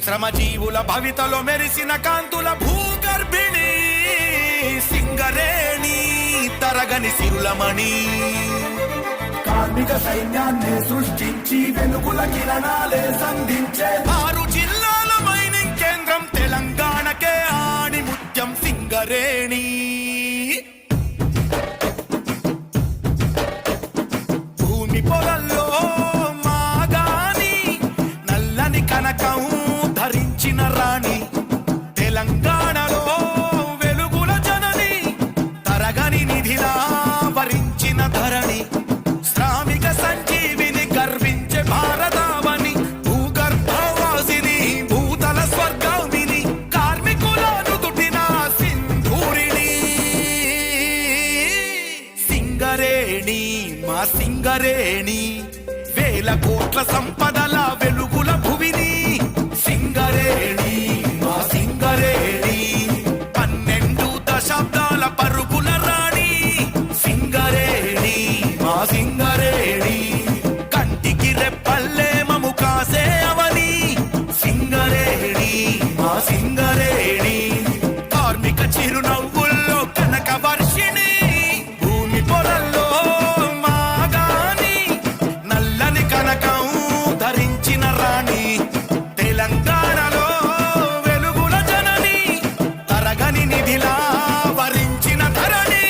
శ్రమజీవుల భవితలో మెరిసిన కాంతుల భూగర్భిణి సింగరేణి తరగని సిరులమణి కార్మిక సైన్యాన్ని సృష్టించి వెలుగుల కిరణాలే సంధించే 6 జిల్లాల మైనింగ్ కేంద్రం తెలంగాణకే ఆణి ముత్యం సింగరేణి భూమి పొలంలో మాగాని నల్లని కనకం ధరించిన రాణి తెలంగాణలో వెలుగుల జనని తరగని నిధిలా వరించిన ధరణి శ్రామిక సంజీవిని గర్వించే భారతావని భూగర్భవాసిని భూతల స్వర్గామిని కార్మికుల నుదుటిన సింధూరిణి సింగరేణి మా సింగరేణి వేల కోట్ల సంపదల వెలుగుల భువిని సింగరేణి మా సింగరేణి 12 దశాబ్దాల పరుగుల రాణి సింగరేణి మా సింగరేణి కంటికి రెప్పల్లే మము కాసే అవని సింగరేణి మా సింగరేణి కార్మిక చిరునవ్వుల్లో కనక వర్షిణి భూమి పొరల్లో మాగాని నల్లని కనకం ధరించిన రాణి తెలంగాణలో వెలుగుల జనని తరగని నిధిలా వరించిన ధరణి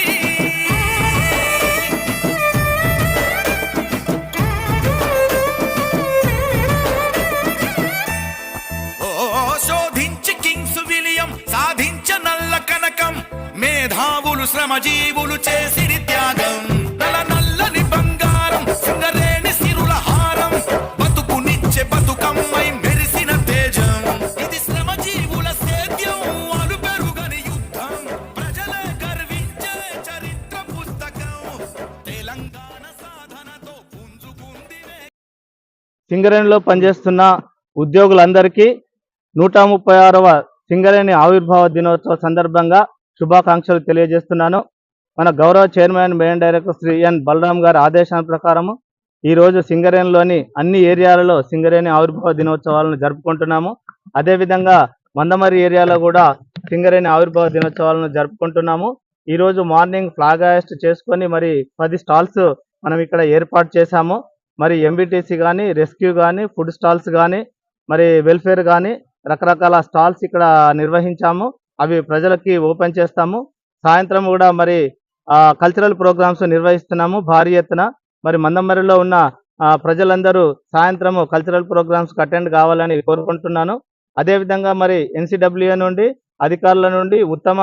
శోధించి కింగ్స్ విలియం సాధించ నల్ల కనకం మేధావులు శ్రమజీవులు చేసిరి త్యాగం నల్లని బంగారం సింగరేణి సిరుల హారం బతుకునిచ్చే బతుకమ్మై మెరిసిన తేజం ఇది శ్రమజీవుల సేద్యం అలు పెరుగని యుద్ధం ప్రజలే గర్వించే చరిత్ర పుస్తకం తెలంగాణ సాధనతో పుంజుకుంది సింగరేణిలో పనిచేస్తున్న ఉద్యోగులందరికీ 136వ సింగరేణి ఆవిర్భావ దినోత్సవ సందర్భంగా శుభాకాంక్షలు తెలియజేస్తున్నాను. మన గౌరవ చైర్మన్ మెయిన్ డైరెక్టర్ శ్రీ ఎన్ బలరాం గారి ఆదేశాల ప్రకారము ఈరోజు సింగరేణిలోని అన్ని ఏరియాలలో సింగరేణి ఆవిర్భావ దినోత్సవాలను జరుపుకుంటున్నాము. అదేవిధంగా మందమరి ఏరియాలో కూడా సింగరేణి ఆవిర్భావ దినోత్సవాలను జరుపుకుంటున్నాము. ఈరోజు మార్నింగ్ ఫ్లాగ్ హాయిస్ట్ చేసుకొని మరి 10 స్టాల్స్ మనం ఇక్కడ ఏర్పాటు చేశాము. మరి ఎంబీటీసీ కానీ, రెస్క్యూ కానీ, ఫుడ్ స్టాల్స్ కానీ, మరి వెల్ఫేర్ కానీ రకరకాల స్టాల్స్ ఇక్కడ నిర్వహించాము. అవి ప్రజలకి ఓపెన్ చేస్తాము. సాయంత్రం కూడా మరి కల్చరల్ ప్రోగ్రామ్స్ నిర్వహిస్తున్నాము భారీ ఎత్తున. మరి మందమరిలో ఉన్న ప్రజలందరూ సాయంత్రము కల్చరల్ ప్రోగ్రామ్స్కి అటెండ్ కావాలని కోరుకుంటున్నాను. అదేవిధంగా మరి ఎన్సిడబ్ల్యూఏ నుండి అధికారుల నుండి ఉత్తమ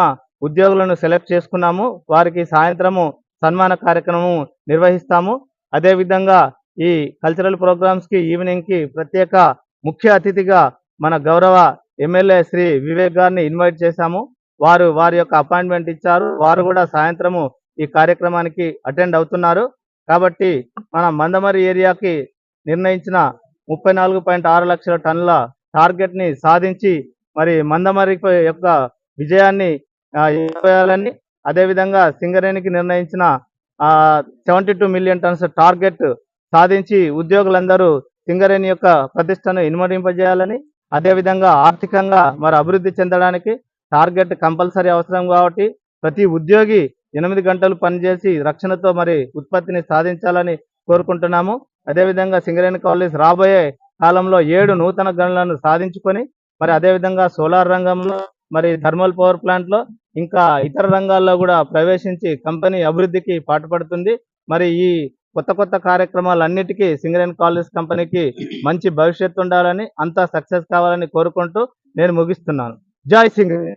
ఉద్యోగులను సెలెక్ట్ చేసుకున్నాము. వారికి సాయంత్రము సన్మాన కార్యక్రమం నిర్వహిస్తాము. అదేవిధంగా ఈ కల్చరల్ ప్రోగ్రామ్స్కి ఈవినింగ్కి ప్రత్యేక ముఖ్య అతిథిగా మన గౌరవ ఎమ్మెల్యే శ్రీ వివేక్ గారిని ఇన్వైట్ చేశాము. వారి యొక్క అపాయింట్మెంట్ ఇచ్చారు. వారు కూడా సాయంత్రము ఈ కార్యక్రమానికి అటెండ్ అవుతున్నారు. కాబట్టి మన మందమరి ఏరియాకి నిర్ణయించిన 34.6 లక్షల టన్నుల టార్గెట్ని సాధించి మరి మందమరి యొక్క విజయాన్ని చేయాలని, అదేవిధంగా సింగరేణికి నిర్ణయించిన 72 మిలియన్ టన్స్ టార్గెట్ సాధించి ఉద్యోగులందరూ సింగరేణి యొక్క ప్రతిష్టను ఇనుమడింపజేయాలని, అదేవిధంగా ఆర్థికంగా మరి అభివృద్ధి చెందడానికి టార్గెట్ కంపల్సరీ అవసరం కాబట్టి ప్రతి ఉద్యోగి 8 గంటలు పనిచేసి రక్షణతో మరి ఉత్పత్తిని సాధించాలని కోరుకుంటున్నాము. అదేవిధంగా సింగరేణి కాలేజ్ రాబోయే కాలంలో 7 నూతన గనులను సాధించుకొని మరి అదేవిధంగా సోలార్ రంగంలో, మరి థర్మల్ పవర్ ప్లాంట్లో, ఇంకా ఇతర రంగాల్లో కూడా ప్రవేశించి కంపెనీ అభివృద్ధికి పాటుపడుతుంది. మరి ఈ కొత్త కార్యక్రమాలన్నిటికీ సింగరేణి కాలేజ్ కంపెనీకి మంచి భవిష్యత్తు ఉండాలని, అంతా సక్సెస్ కావాలని కోరుకుంటూ నేను ముగిస్తున్నాను. జై సింగరేణి.